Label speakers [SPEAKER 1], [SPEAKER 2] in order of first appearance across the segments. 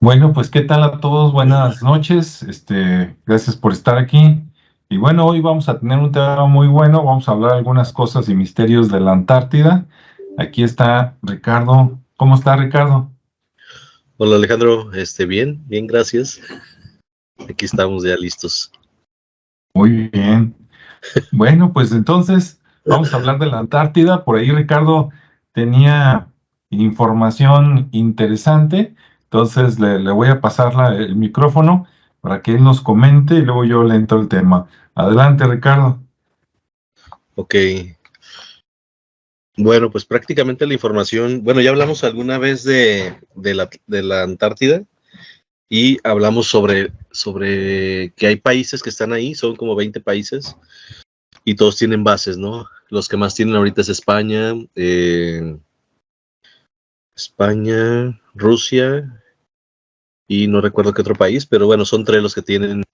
[SPEAKER 1] Bueno, pues qué tal a todos, buenas noches, gracias por estar aquí. Y bueno, hoy vamos a tener un tema muy bueno, vamos a hablar algunas cosas y misterios de la Antártida. Aquí está Ricardo. ¿Cómo está Ricardo?
[SPEAKER 2] Hola Alejandro, bien, gracias. Aquí estamos ya listos.
[SPEAKER 1] Muy bien. Bueno, pues entonces vamos a hablar de la Antártida. Por ahí Ricardo tenía información interesante, entonces le voy a pasar el micrófono para que él nos comente y luego yo le entro el tema. Adelante, Ricardo.
[SPEAKER 2] Ok, bueno, pues prácticamente la información, bueno, ya hablamos alguna vez de la Antártida y hablamos sobre que hay países que están ahí, son como 20 países y todos tienen bases, ¿no? Los que más tienen ahorita es España, Rusia y no recuerdo qué otro país, pero bueno, son tres los que tienen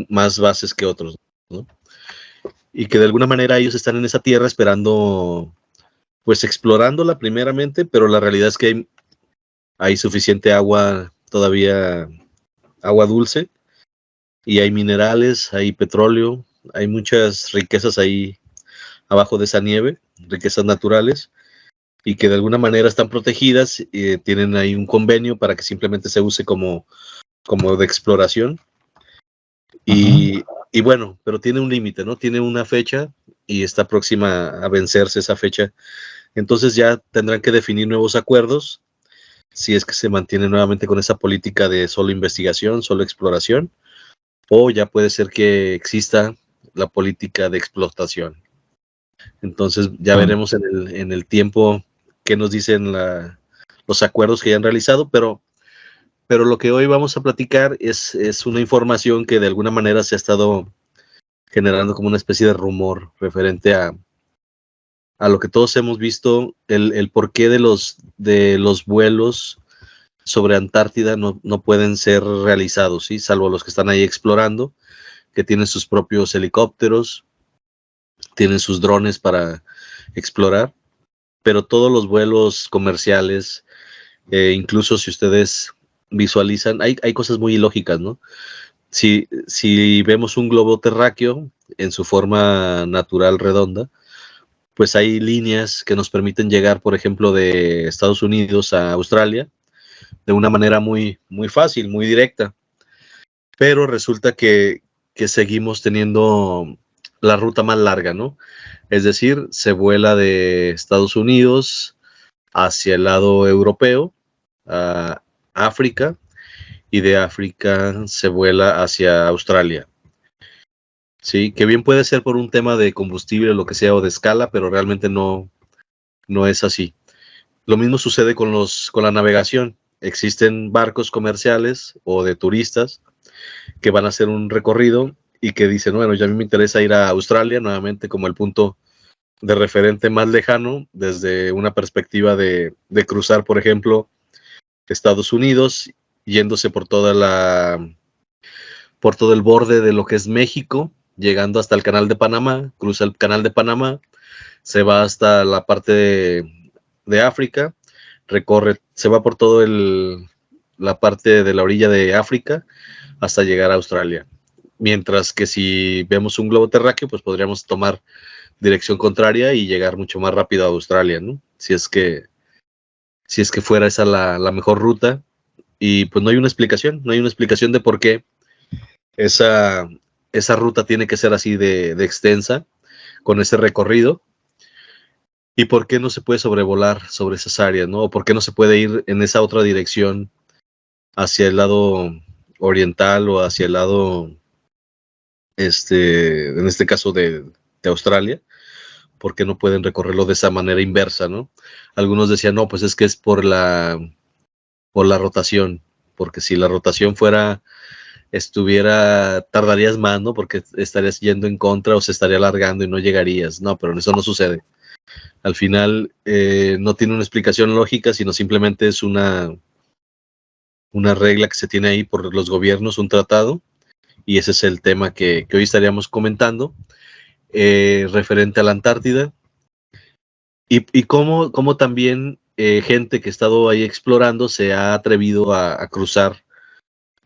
[SPEAKER 2] más bases que otros, ¿no? Y que de alguna manera ellos están en esa tierra esperando, pues explorándola primeramente, pero la realidad es que hay suficiente agua todavía, agua dulce, y hay minerales, hay petróleo, hay muchas riquezas ahí abajo de esa nieve, riquezas naturales, y que de alguna manera están protegidas, tienen ahí un convenio para que simplemente se use como de exploración. Y bueno, pero tiene un límite, ¿no? Tiene una fecha y está próxima a vencerse esa fecha. Entonces ya tendrán que definir nuevos acuerdos si es que se mantiene nuevamente con esa política de solo investigación, solo exploración, o ya puede ser que exista la política de explotación. Entonces ya
[SPEAKER 1] Bueno,
[SPEAKER 2] veremos en el tiempo qué nos dicen los acuerdos que ya han realizado, pero lo que hoy vamos a platicar es una información que de alguna manera se ha estado generando como una especie de rumor referente a lo que todos hemos visto, el porqué de los vuelos sobre Antártida no pueden ser realizados, ¿sí? Salvo los que están ahí explorando, que tienen sus propios helicópteros, tienen sus drones para explorar, pero todos los vuelos comerciales, incluso si ustedes visualizan, hay cosas muy ilógicas, ¿no? Si vemos un globo terráqueo en su forma natural redonda, pues hay líneas que nos permiten llegar, por ejemplo, de Estados Unidos a Australia de una manera muy, muy fácil, muy directa. Pero resulta que seguimos teniendo la ruta más larga, ¿no? Es decir, se vuela de Estados Unidos hacia el lado europeo, a África, y de África se vuela hacia Australia. Sí, que bien puede ser por un tema de combustible o lo que sea, o de escala, pero realmente no es así. Lo mismo sucede con la navegación. Existen barcos comerciales o de turistas que van a hacer un recorrido y que dicen, bueno, ya a mí me interesa ir a Australia nuevamente como el punto de referente más lejano desde una perspectiva de cruzar, por ejemplo, Estados Unidos, yéndose por todo el borde de lo que es México, llegando hasta el canal de Panamá, cruza el canal de Panamá, se va hasta la parte de África, se va por todo la parte de la orilla de África hasta llegar a Australia. Mientras que si vemos un globo terráqueo, pues podríamos tomar dirección contraria y llegar mucho más rápido a Australia, ¿no? Si es que fuera esa la mejor ruta. Y pues no hay una explicación de por qué esa ruta tiene que ser así de extensa, con ese recorrido, y por qué no se puede sobrevolar sobre esas áreas, ¿no? O por qué no se puede ir en esa otra dirección hacia el lado oriental o hacia el lado, en este caso de Australia, porque no pueden recorrerlo de esa manera inversa, ¿no? Algunos decían, no, pues es que es por la rotación, porque si la rotación tardarías más, ¿no? Porque estarías yendo en contra o se estaría alargando y no llegarías. No, pero eso no sucede. Al final no tiene una explicación lógica, sino simplemente es una regla que se tiene ahí por los gobiernos, un tratado, y ese es el tema que hoy estaríamos comentando, referente a la Antártida, y cómo también gente que ha estado ahí explorando se ha atrevido a cruzar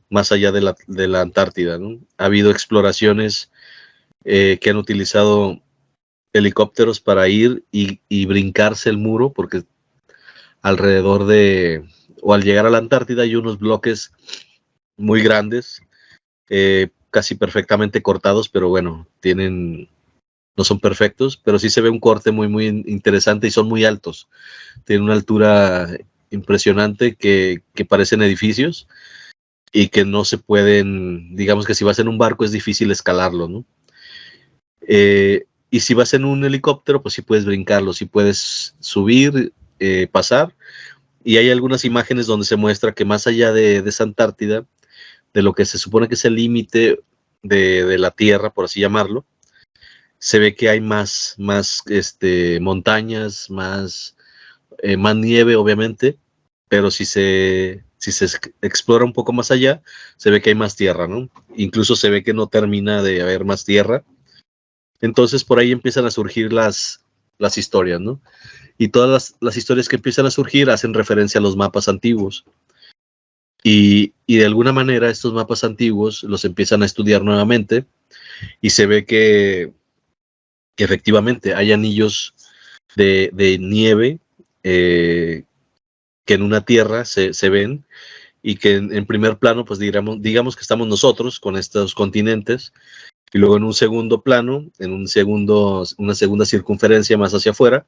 [SPEAKER 2] más allá de la Antártida, ¿no? Ha habido exploraciones que han utilizado helicópteros para ir y brincarse el muro, porque alrededor o al llegar a la Antártida hay unos bloques muy grandes, casi perfectamente cortados, pero bueno, no son perfectos, pero sí se ve un corte muy, muy interesante y son muy altos. Tienen una altura impresionante que parecen edificios y que no se pueden, digamos que si vas en un barco es difícil escalarlo, ¿no? Y si vas en un helicóptero, pues sí puedes brincarlo, sí puedes subir, pasar. Y hay algunas imágenes donde se muestra que más allá de esa Antártida, de lo que se supone que es el límite de la Tierra, por así llamarlo, se ve que hay más montañas, más nieve, obviamente, pero si se explora un poco más allá, se ve que hay más tierra, ¿no? Incluso se ve que no termina de haber más tierra. Entonces por ahí empiezan a surgir las historias, ¿no? Y todas las historias que empiezan a surgir hacen referencia a los mapas antiguos. Y de alguna manera estos mapas antiguos los empiezan a estudiar nuevamente y se ve que efectivamente hay anillos de nieve que en una tierra se ven y que en primer plano, pues digamos que estamos nosotros con estos continentes, y luego en un segundo plano, una segunda circunferencia más hacia afuera,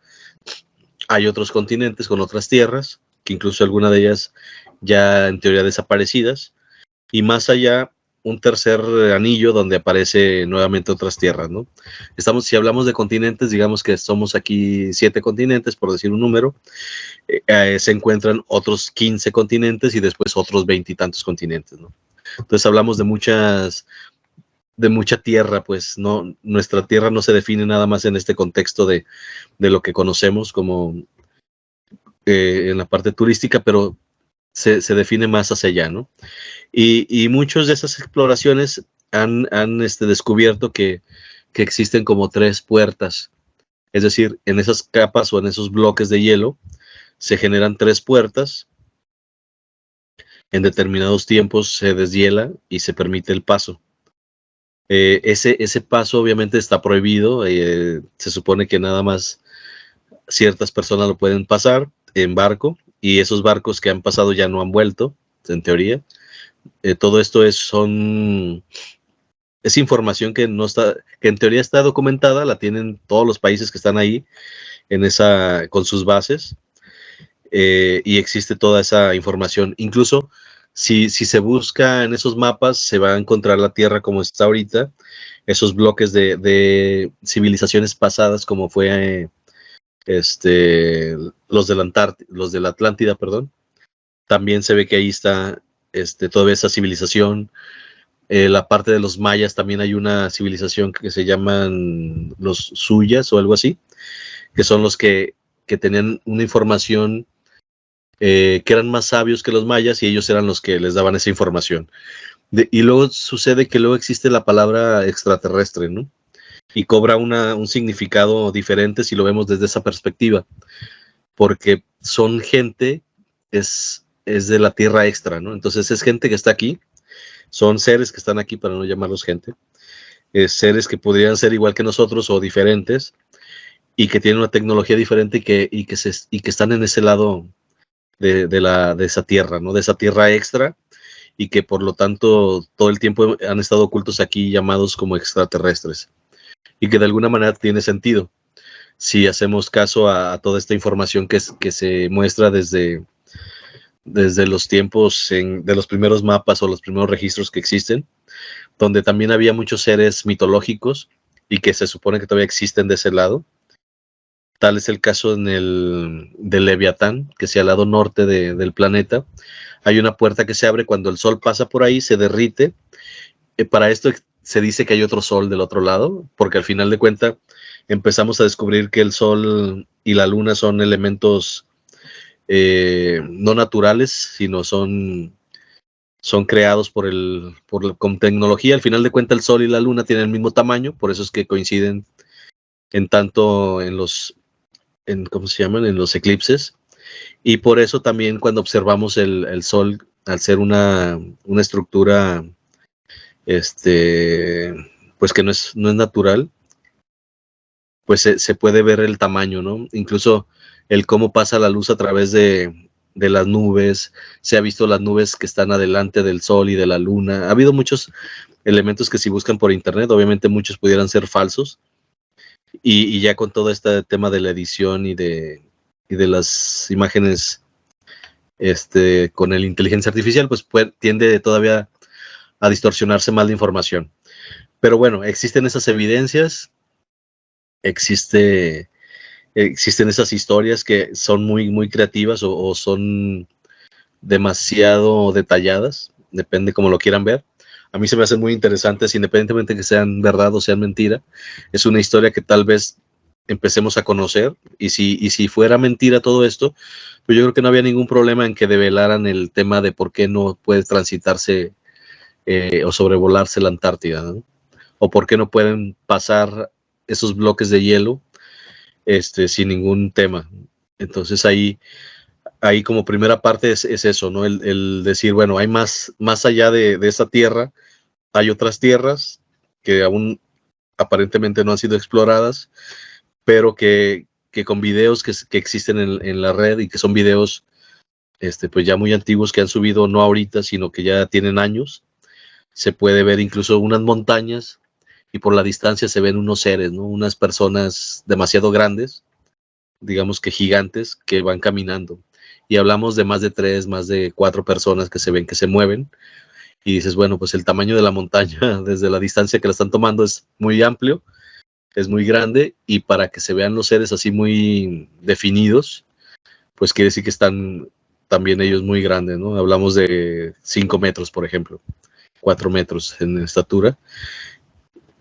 [SPEAKER 2] hay otros continentes con otras tierras, que incluso alguna de ellas ya en teoría desaparecidas, y más allá un tercer anillo donde aparece nuevamente otras tierras, ¿no? Si hablamos de continentes, digamos que somos aquí 7 continentes, por decir un número, se encuentran otros 15 continentes y después otros 20 y tantos continentes, ¿no? Entonces hablamos de mucha tierra, pues no, nuestra tierra no se define nada más en este contexto de lo que conocemos como en la parte turística, pero se define más hacia allá, ¿no? Y muchas de esas exploraciones han descubierto que existen como 3 puertas, es decir, en esas capas o en esos bloques de hielo se generan 3 puertas, en determinados tiempos se deshiela y se permite el paso. Ese paso obviamente está prohibido, se supone que nada más ciertas personas lo pueden pasar en barco, y esos barcos que han pasado ya no han vuelto, en teoría. Todo esto es información que en teoría está documentada, la tienen todos los países que están ahí con sus bases, y existe toda esa información. Incluso si se busca en esos mapas, se va a encontrar la Tierra como está ahorita, esos bloques de civilizaciones pasadas, como fue los de la Atlántida, perdón. También se ve que ahí está toda esa civilización. La parte de los mayas, también hay una civilización que se llaman los suyas o algo así, que son los que tenían una información que eran más sabios que los mayas, y ellos eran los que les daban esa información. Y luego sucede que luego existe la palabra extraterrestre, ¿no? Y cobra un significado diferente si lo vemos desde esa perspectiva, porque son gente, es de la tierra extra, ¿no? Entonces es gente que está aquí, son seres que están aquí, para no llamarlos gente, seres que podrían ser igual que nosotros o diferentes, y que tienen una tecnología diferente y que están en ese lado de esa tierra, ¿no? De esa tierra extra, y que por lo tanto todo el tiempo han estado ocultos aquí, llamados como extraterrestres, y que de alguna manera tiene sentido si hacemos caso a toda esta información que se muestra desde los tiempos de los primeros mapas o los primeros registros que existen, donde también había muchos seres mitológicos y que se supone que todavía existen de ese lado. Tal es el caso del Leviatán, que sea al lado norte del planeta. Hay una puerta que se abre cuando el sol pasa por ahí, se derrite. Para esto se dice que hay otro sol del otro lado, porque al final de cuentas empezamos a descubrir que el sol y la luna son elementos no naturales, sino son creados con tecnología. Al final de cuentas el sol y la luna tienen el mismo tamaño, por eso es que coinciden en tanto ¿cómo se llaman? En los eclipses. Y por eso también cuando observamos el Sol, al ser una estructura, pues que no es natural, pues se puede ver el tamaño, ¿no? Incluso el cómo pasa la luz a través de las nubes. Se ha visto las nubes que están adelante del Sol y de la Luna. Ha habido muchos elementos que si buscan por internet, obviamente muchos pudieran ser falsos. Y ya con todo este tema de la edición y de las imágenes con el inteligencia artificial, pues tiende todavía a distorsionarse más la información. Pero bueno, existen esas evidencias, existen esas historias que son muy, muy creativas o son demasiado detalladas, depende cómo lo quieran ver. A mí se me hacen muy interesantes, independientemente de que sean verdad o sean mentira. Es una historia que tal vez empecemos a conocer, y si fuera mentira todo esto, pues yo creo que no había ningún problema en que develaran el tema de por qué no puede transitarse o sobrevolarse la Antártida, ¿no? O por qué no pueden pasar esos bloques de hielo sin ningún tema. Entonces ahí como primera parte es eso, ¿no? El decir, bueno, hay más allá de esa tierra, hay otras tierras que aún aparentemente no han sido exploradas, pero que con videos que existen en la red y que son videos pues ya muy antiguos, que han subido no ahorita, sino que ya tienen años, se puede ver incluso unas montañas y por la distancia se ven unos seres, ¿no? Unas personas demasiado grandes, digamos que gigantes, que van caminando. Y hablamos de más de 3, más de 4 personas que se ven que se mueven. Y dices, bueno, pues el tamaño de la montaña desde la distancia que la están tomando es muy amplio, es muy grande, y para que se vean los seres así muy definidos, pues quiere decir que están también ellos muy grandes, ¿no? Hablamos de 5 metros, por ejemplo, 4 metros en estatura.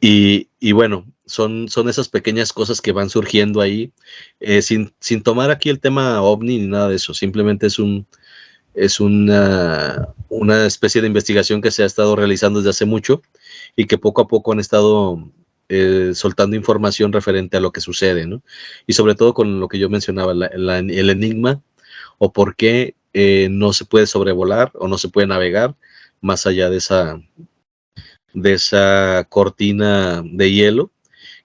[SPEAKER 2] Y bueno, son esas pequeñas cosas que van surgiendo ahí, sin tomar aquí el tema ovni ni nada de eso. Simplemente es una especie de investigación que se ha estado realizando desde hace mucho y que poco a poco han estado soltando información referente a lo que sucede, ¿no? Y sobre todo con lo que yo mencionaba, el enigma, o por qué no se puede sobrevolar o no se puede navegar más allá de esa cortina de hielo,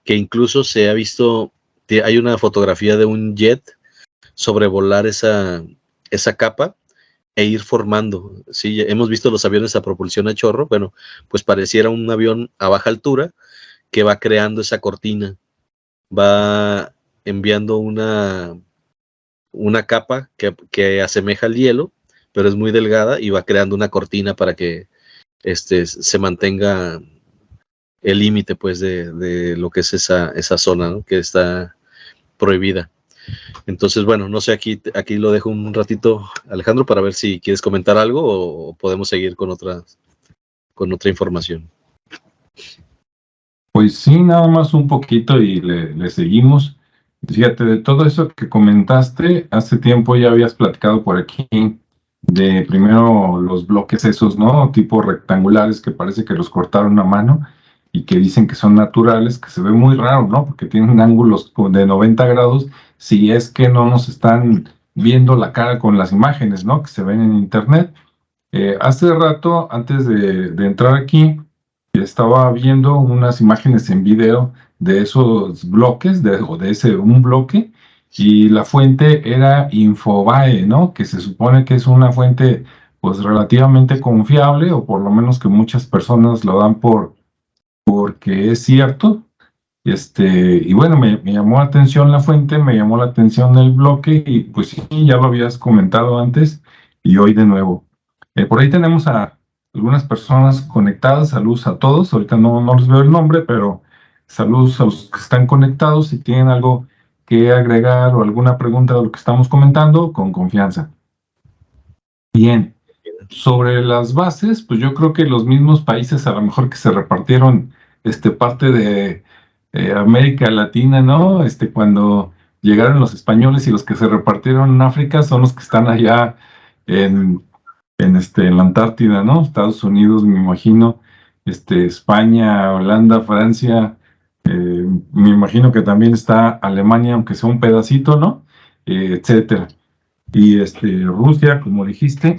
[SPEAKER 2] que incluso se ha visto, hay una fotografía de un jet sobrevolar esa capa e ir formando. Sí, hemos visto los aviones a propulsión a chorro, bueno, pues pareciera un avión a baja altura que va creando esa cortina, va enviando una capa que asemeja al hielo, pero es muy delgada, y va creando una cortina para que se mantenga el límite, pues, de lo que es esa zona, ¿no? Que está prohibida. Entonces, bueno, no sé, aquí lo dejo un ratito, Alejandro, para ver si quieres comentar algo o podemos seguir con otra información.
[SPEAKER 1] Pues sí, nada más un poquito y le seguimos. Fíjate, de todo eso que comentaste, hace tiempo ya habías platicado por aquí de primero los bloques esos, ¿no? Tipo rectangulares que parece que los cortaron a mano y que dicen que son naturales, que se ve muy raro, ¿no? Porque tienen ángulos de 90 grados, si es que no nos están viendo la cara con las imágenes, ¿no? Que se ven en internet. Hace rato, antes de entrar aquí, estaba viendo unas imágenes en video de esos bloques, o de un bloque, y la fuente era Infobae, ¿no? Que se supone que es una fuente, pues, relativamente confiable, o por lo menos que muchas personas lo dan porque es cierto. Y bueno, me llamó la atención la fuente, me llamó la atención el bloque, y pues sí, ya lo habías comentado antes, y hoy de nuevo. Por ahí tenemos a algunas personas conectadas. Saludos a todos. Ahorita no les veo el nombre, pero saludos a los que están conectados. Si tienen algo que agregar o alguna pregunta de lo que estamos comentando, con confianza. Bien. Sobre las bases, pues yo creo que los mismos países a lo mejor que se repartieron parte de América Latina, ¿no? Cuando llegaron los españoles, y los que se repartieron en África son los que están allá en la Antártida, ¿no? Estados Unidos, me imagino, España, Holanda, Francia, me imagino que también está Alemania, aunque sea un pedacito, ¿no? Etcétera. y Rusia, como dijiste.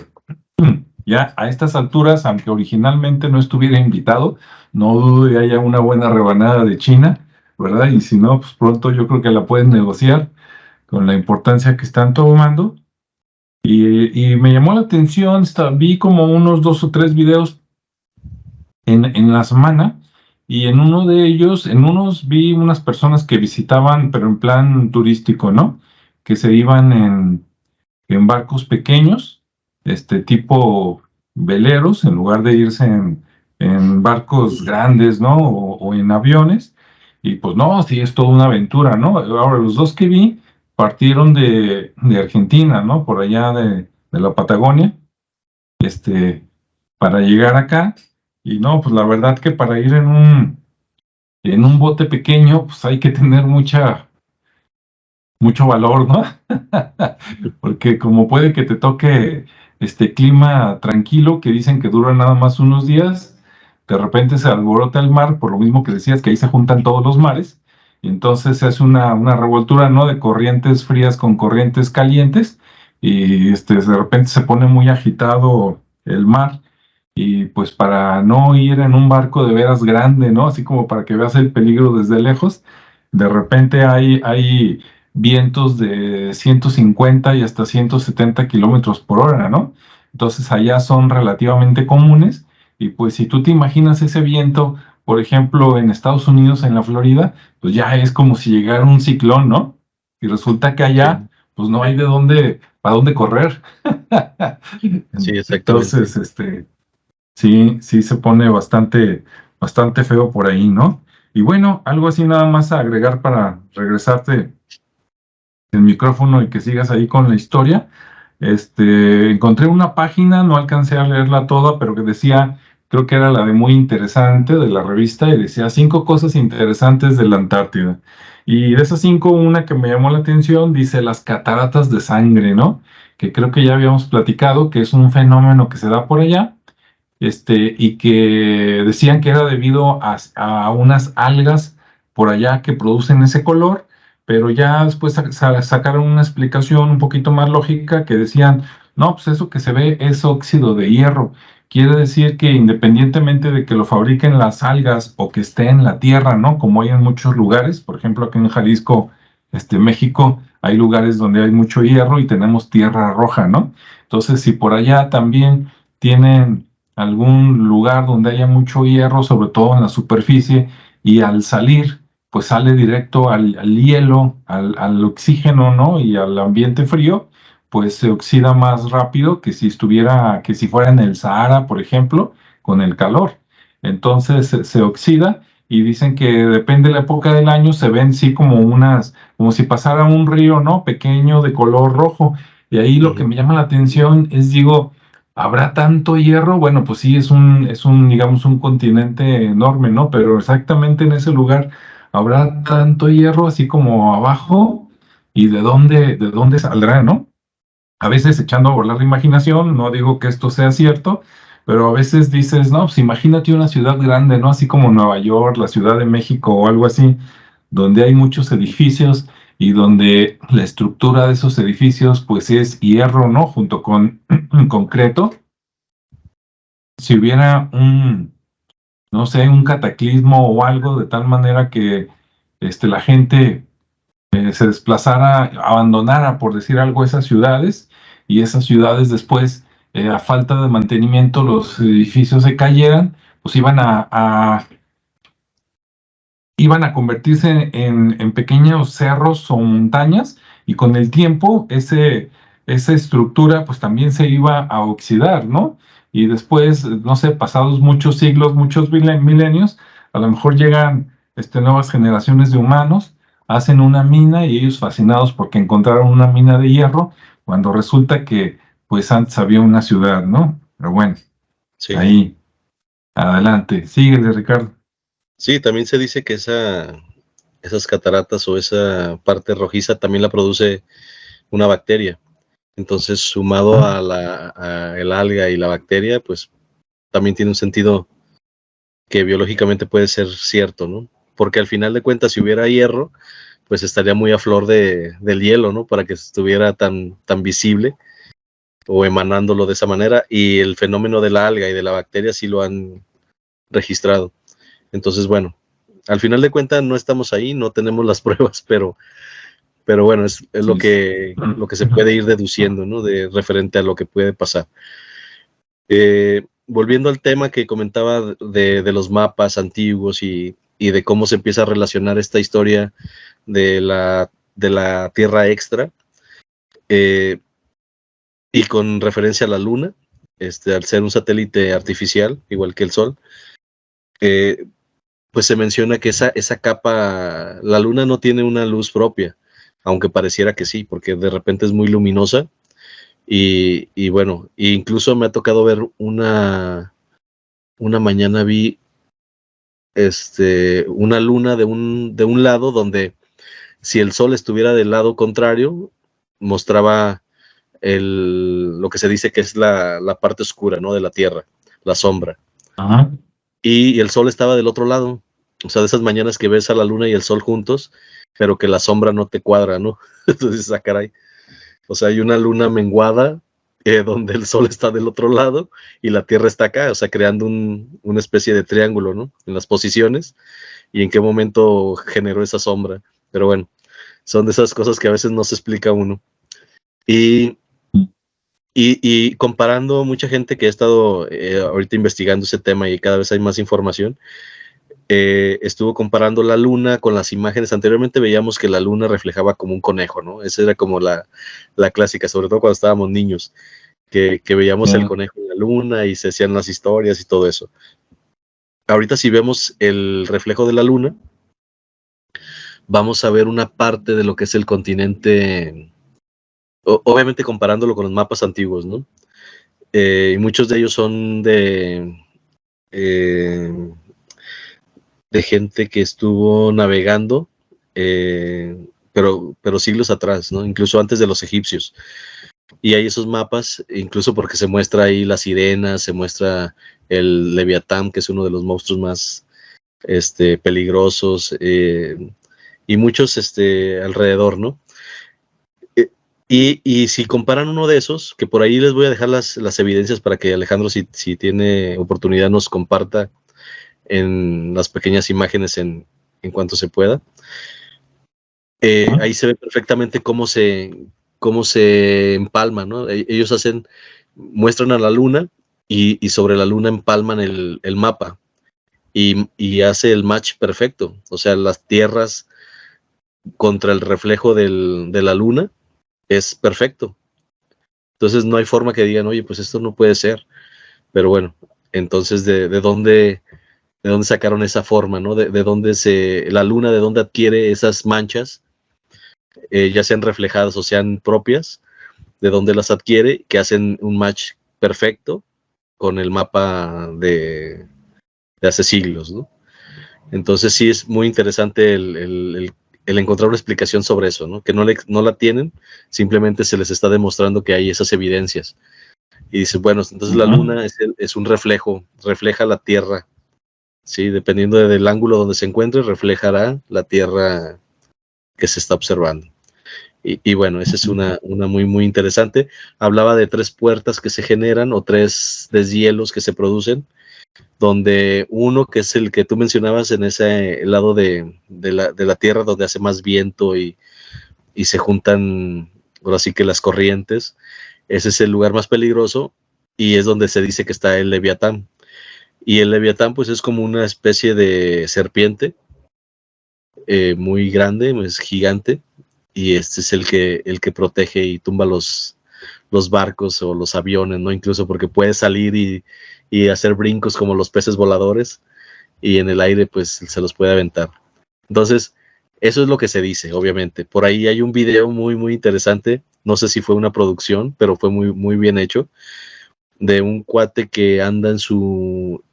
[SPEAKER 1] Ya a estas alturas, aunque originalmente no estuviera invitado, no dudo que haya una buena rebanada de China, ¿verdad? Y si no, pues pronto yo creo que la pueden negociar con la importancia que están tomando. Y me llamó la atención, vi como unos 2 o 3 videos en la semana, y en uno de ellos, en unos vi unas personas que visitaban, pero en plan turístico, ¿no? Que se iban en barcos pequeños, tipo veleros, en lugar de irse en barcos grandes, ¿no? O en aviones. Y pues no, sí, es toda una aventura, ¿no? Ahora, los dos que vi partieron de Argentina, ¿no? Por allá de la Patagonia, para llegar acá. Y no, pues la verdad que para ir en un bote pequeño, pues hay que tener mucho valor, ¿no? Porque como puede que te toque este clima tranquilo, que dicen que dura nada más unos días, de repente se alborota el mar, por lo mismo que decías que ahí se juntan todos los mares, y entonces se hace una revoltura, ¿no? De corrientes frías con corrientes calientes, y de repente se pone muy agitado el mar, y pues para no ir en un barco de veras grande, ¿no? Así como para que veas el peligro desde lejos, de repente hay vientos de 150 y hasta 170 kilómetros por hora, ¿no? Entonces allá son relativamente comunes, y pues si tú te imaginas ese viento, por ejemplo, en Estados Unidos, en la Florida, pues ya es como si llegara un ciclón, ¿no? Y resulta que allá,
[SPEAKER 2] Sí,
[SPEAKER 1] pues no hay para dónde correr.
[SPEAKER 2] sí, exactamente.
[SPEAKER 1] Entonces, sí, sí se pone bastante feo por ahí, ¿no? Y bueno, algo así nada más a agregar para regresarte el micrófono y que sigas ahí con la historia. Encontré una página, no alcancé a leerla toda, pero que decía, creo que era la de muy interesante de la revista, y decía 5 cosas interesantes de la Antártida. Y de esas 5, una que me llamó la atención dice las cataratas de sangre, ¿no? Que creo que ya habíamos platicado, que es un fenómeno que se da por allá, y que decían que era debido a unas algas por allá que producen ese color, pero ya después sacaron una explicación un poquito más lógica que decían, no, pues eso que se ve es óxido de hierro. Quiere decir que independientemente de que lo fabriquen las algas o que esté en la tierra, ¿no? Como hay en muchos lugares, por ejemplo, aquí en Jalisco, México, hay lugares donde hay mucho hierro y tenemos tierra roja, ¿no? Entonces, si por allá también tienen algún lugar donde haya mucho hierro, sobre todo en la superficie, y al salir, pues sale directo al hielo, al oxígeno, ¿no? Y al ambiente frío, pues se oxida más rápido que si fuera en el Sahara, por ejemplo, con el calor. Entonces se oxida, y dicen que depende de la época del año, se ven sí como si pasara un río, ¿no? Pequeño de color rojo. Y ahí lo que
[SPEAKER 2] Ujú.
[SPEAKER 1] me llama la atención es, digo, ¿habrá tanto hierro? Bueno, pues sí, digamos, un continente enorme, ¿no? Pero exactamente en ese lugar, ¿habrá tanto hierro así como abajo? ¿Y de dónde saldrá, no? A veces echando a volar la imaginación, no digo que esto sea cierto, pero a veces dices, no, pues imagínate una ciudad grande, ¿no? Así como Nueva York, la Ciudad de México o algo así, donde hay muchos edificios y donde la estructura de esos edificios, pues es hierro, ¿no? Junto con concreto. Si hubiera no sé, un cataclismo o algo de tal manera que la gente se desplazara, abandonara, por decir algo, esas ciudades, y esas ciudades después, a falta de mantenimiento, los edificios se cayeran, pues iban a convertirse en pequeños cerros o montañas, y con el tiempo esa estructura pues también se iba a oxidar, ¿no? Y después, no sé, pasados muchos siglos, muchos milenios, a lo mejor llegan nuevas generaciones de humanos, hacen una mina, y ellos fascinados porque encontraron una mina de hierro, cuando resulta que pues antes había una ciudad, ¿no? Pero bueno,
[SPEAKER 2] Sí.
[SPEAKER 1] ahí, adelante, síguele, Ricardo.
[SPEAKER 2] Sí, también se dice que esas cataratas o esa parte rojiza también la produce una bacteria. Entonces, sumado
[SPEAKER 1] Ah,
[SPEAKER 2] a el alga y la bacteria, pues también tiene un sentido que biológicamente puede ser cierto, ¿no? Porque al final de cuentas, si hubiera hierro, pues estaría muy a flor del hielo, ¿no? Para que estuviera tan visible o emanándolo de esa manera, y el fenómeno de la alga y de la bacteria sí lo han registrado. Entonces, bueno, al final de cuentas no estamos ahí, no tenemos las pruebas, pero bueno, es lo que se puede ir deduciendo, ¿no? De referente a lo que puede pasar. Volviendo al tema que comentaba de los mapas antiguos y de cómo se empieza a relacionar esta historia de la Tierra extra, y con referencia a la Luna, al ser un satélite artificial, igual que el Sol, pues se menciona que esa capa, la Luna no tiene una luz propia, aunque pareciera que sí, porque de repente es muy luminosa. Y bueno, incluso me ha tocado ver una mañana vi una luna de un lado donde, si el sol estuviera del lado contrario, mostraba lo que se dice que es la parte oscura, ¿no? De la Tierra, la sombra.
[SPEAKER 1] Ajá.
[SPEAKER 2] Y el sol estaba del otro lado. O sea, de esas mañanas que ves a la luna y el sol juntos, pero que la sombra no te cuadra, ¿no? Entonces, caray. O sea, hay una luna menguada donde el sol está del otro lado y la Tierra está acá, o sea, creando una especie de triángulo, ¿no? En las posiciones, y en qué momento generó esa sombra. Pero bueno, son de esas cosas que a veces no se explica uno. Y comparando, mucha gente que ha estado ahorita investigando ese tema, y cada vez hay más información, estuvo comparando la luna con las imágenes. Anteriormente veíamos que la luna reflejaba como un conejo, ¿no? Esa era como la clásica, sobre todo cuando estábamos niños, que veíamos el conejo en la luna y se hacían las historias y todo eso. Ahorita, si vemos el reflejo de la luna, vamos a ver una parte de lo que es el continente, obviamente comparándolo con los mapas antiguos, ¿no? Y muchos de ellos son de gente que estuvo navegando, pero siglos atrás, ¿no? Incluso antes de los egipcios. Y hay esos mapas, incluso porque se muestra ahí las sirenas, se muestra el Leviatán, que es uno de los monstruos más peligrosos, y muchos alrededor, ¿no? Y si comparan uno de esos, que por ahí les voy a dejar las evidencias para que Alejandro, si tiene oportunidad, nos comparta en las pequeñas imágenes en cuanto se pueda. Ahí se ve perfectamente cómo se empalma, ¿no? Ellos muestran a la luna y sobre la luna empalman el mapa y hace el match perfecto. O sea, las tierras contra el reflejo de la luna es perfecto. Entonces no hay forma que digan, oye, pues esto no puede ser. Pero bueno, entonces ¿de dónde sacaron esa forma, ¿no? De dónde la luna, de dónde adquiere esas manchas, ya sean reflejadas o sean propias, de dónde las adquiere, que hacen un match perfecto con el mapa de hace siglos, ¿no? Entonces sí es muy interesante el encontrar una explicación sobre eso, ¿no? Que no la tienen, simplemente se les está demostrando que hay esas evidencias. Y dice, bueno, entonces la luna es un reflejo, refleja la Tierra, ¿sí? Dependiendo del ángulo donde se encuentre, reflejará la Tierra que se está observando. Y bueno, esa es una muy, muy interesante. Hablaba de 3 puertas que se generan, o 3 deshielos que se producen, donde uno, que es el que tú mencionabas, en ese lado de la Tierra, donde hace más viento y se juntan, ahora sí que las corrientes, ese es el lugar más peligroso, y es donde se dice que está el Leviatán. Y el Leviatán, pues, es como una especie de serpiente muy grande, es gigante, y este es el que protege y tumba los barcos o los aviones, ¿no? Incluso porque puede salir y hacer brincos como los peces voladores, y en el aire pues se los puede aventar. Entonces, eso es lo que se dice, obviamente. Por ahí hay un video muy, muy interesante, no sé si fue una producción, pero fue muy, muy bien hecho, de un cuate que anda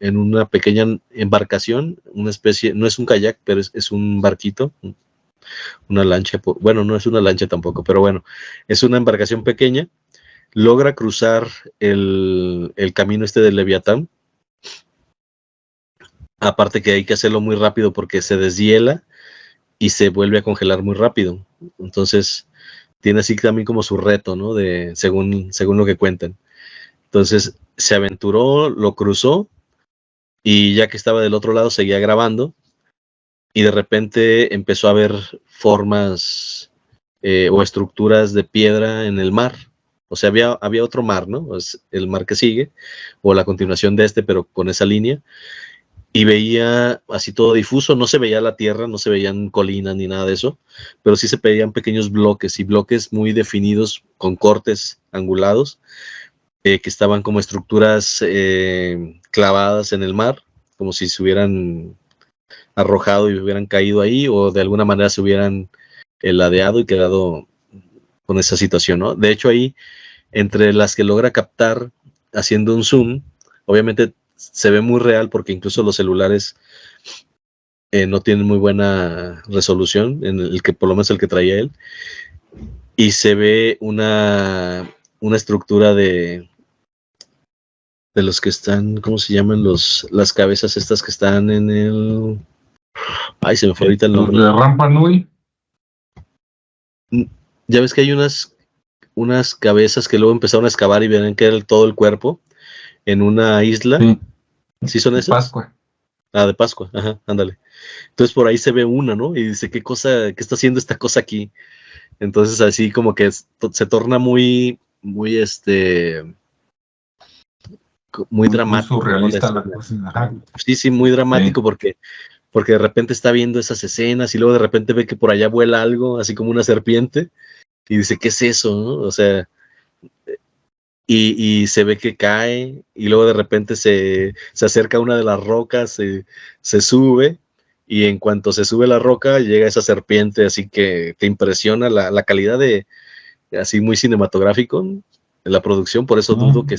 [SPEAKER 2] en una pequeña embarcación, una especie, no es un kayak, pero es un barquito, una lancha, bueno, no es una lancha tampoco, pero bueno, es una embarcación pequeña. Logra cruzar el camino del Leviatán. Aparte que hay que hacerlo muy rápido porque se deshiela y se vuelve a congelar muy rápido. Entonces, tiene así también como su reto, ¿no? Según lo que cuentan. Entonces, se aventuró, lo cruzó, y ya que estaba del otro lado, seguía grabando, y de repente empezó a ver formas o estructuras de piedra en el mar. O sea, había otro mar, ¿no? Es el mar que sigue, o la continuación de este, pero con esa línea. Y veía así todo difuso, no se veía la tierra, no se veían colinas ni nada de eso, pero sí se veían pequeños bloques y bloques muy definidos con cortes angulados, que estaban como estructuras clavadas en el mar, como si se hubieran arrojado y hubieran caído ahí, o de alguna manera se hubieran ladeado y quedado con esa situación, ¿no? De hecho, ahí, entre las que logra captar haciendo un zoom, obviamente se ve muy real porque incluso los celulares no tienen muy buena resolución, en el que por lo menos el que traía él, y se ve una estructura de los que están, ¿cómo se llaman? Las cabezas estas que están en el... Ay, se me fue ahorita el nombre.
[SPEAKER 1] ¿De Rampa Nui?
[SPEAKER 2] Ya ves que hay unas cabezas que luego empezaron a excavar y ven que era todo el cuerpo en una isla.
[SPEAKER 1] Sí.
[SPEAKER 2] ¿Sí son
[SPEAKER 1] De
[SPEAKER 2] esas?
[SPEAKER 1] Pascua.
[SPEAKER 2] Ah, de Pascua, ajá, ándale. Entonces por ahí se ve una, ¿no? Y dice, ¿qué está haciendo esta cosa aquí? Entonces así como que se torna muy muy dramático, ¿no?
[SPEAKER 1] Surrealista la cosa. Ajá.
[SPEAKER 2] Sí, muy dramático,
[SPEAKER 1] Sí.
[SPEAKER 2] porque de repente está viendo esas escenas y luego de repente ve que por allá vuela algo, así como una serpiente, y dice, ¿qué es eso, no? O sea, y se ve que cae, y luego de repente se acerca a una de las rocas, se sube, y en cuanto se sube la roca, llega esa serpiente, así que te impresiona la calidad así muy cinematográfico de la producción, por eso dudo que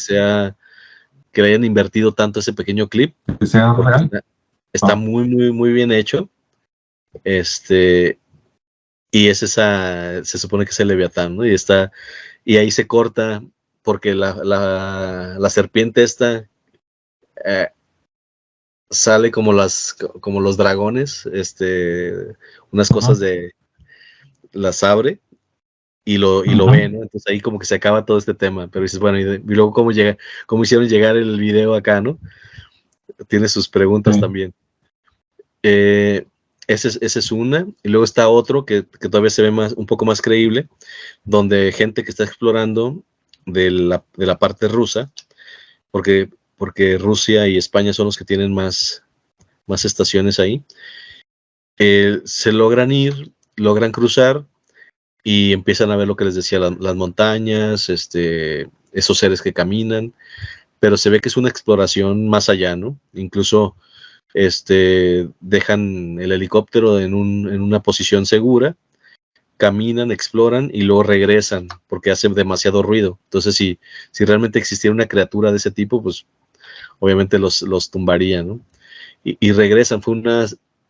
[SPEAKER 2] le hayan invertido tanto ese pequeño clip.
[SPEAKER 1] Que sea real.
[SPEAKER 2] Está muy, muy, muy bien hecho. Y se supone que es el Leviatán, ¿no? Y ahí se corta, porque la serpiente esta sale como los dragones, unas cosas las abre y lo ve, ¿no? Entonces ahí como que se acaba todo este tema, pero dices, bueno, y luego cómo hicieron llegar el video acá, ¿no? Tiene sus preguntas también. Esa es una, y luego está otro que todavía se ve un poco más creíble, donde gente que está explorando de la parte rusa, porque Rusia y España son los que tienen más estaciones ahí, se logran cruzar y empiezan a ver lo que les decía, las montañas, esos seres que caminan, pero se ve que es una exploración más allá, ¿no? Incluso dejan el helicóptero en una posición segura, caminan, exploran y luego regresan porque hace demasiado ruido. Entonces, si realmente existiera una criatura de ese tipo, pues obviamente los tumbaría, ¿no? Y regresan. Fue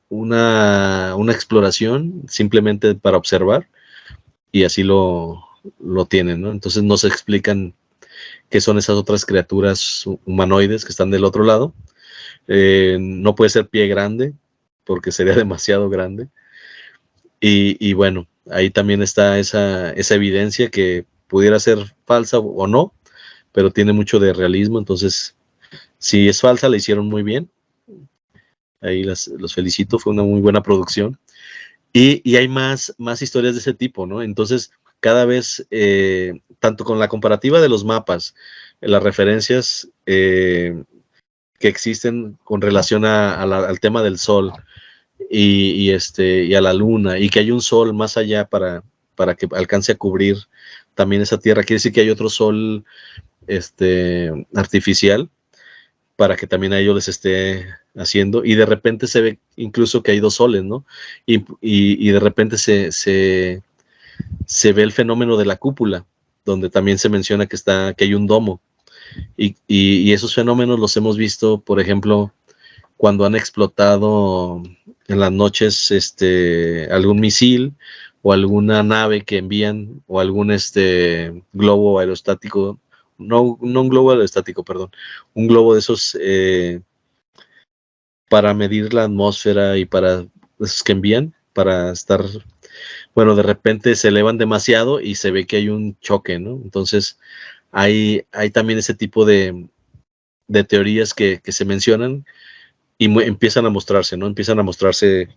[SPEAKER 2] una exploración simplemente para observar, y así lo tienen, ¿no? Entonces no se explican qué son esas otras criaturas humanoides que están del otro lado. No puede ser pie grande porque sería demasiado grande, y bueno, ahí también está esa evidencia que pudiera ser falsa o no, pero tiene mucho de realismo. Entonces, si es falsa, la hicieron muy bien, ahí los felicito, fue una muy buena producción, y hay más historias de ese tipo, ¿no? Entonces cada vez, tanto con la comparativa de los mapas, las referencias que existen con relación al tema del sol y a la luna, y que hay un sol más allá para que alcance a cubrir también esa tierra, quiere decir que hay otro sol artificial para que también a ellos les esté haciendo, y de repente se ve incluso que hay dos soles, ¿no? Y de repente se ve el fenómeno de la cúpula, donde también se menciona que hay un domo, y esos fenómenos los hemos visto, por ejemplo, cuando han explotado en las noches algún misil o alguna nave que envían, o algún globo aerostático, no un globo aerostático, perdón, un globo de esos para medir la atmósfera y para esos que envían, para estar, bueno, de repente se elevan demasiado y se ve que hay un choque, ¿no? Entonces, hay también ese tipo de teorías que se mencionan y empiezan a mostrarse, ¿no? Empiezan a mostrarse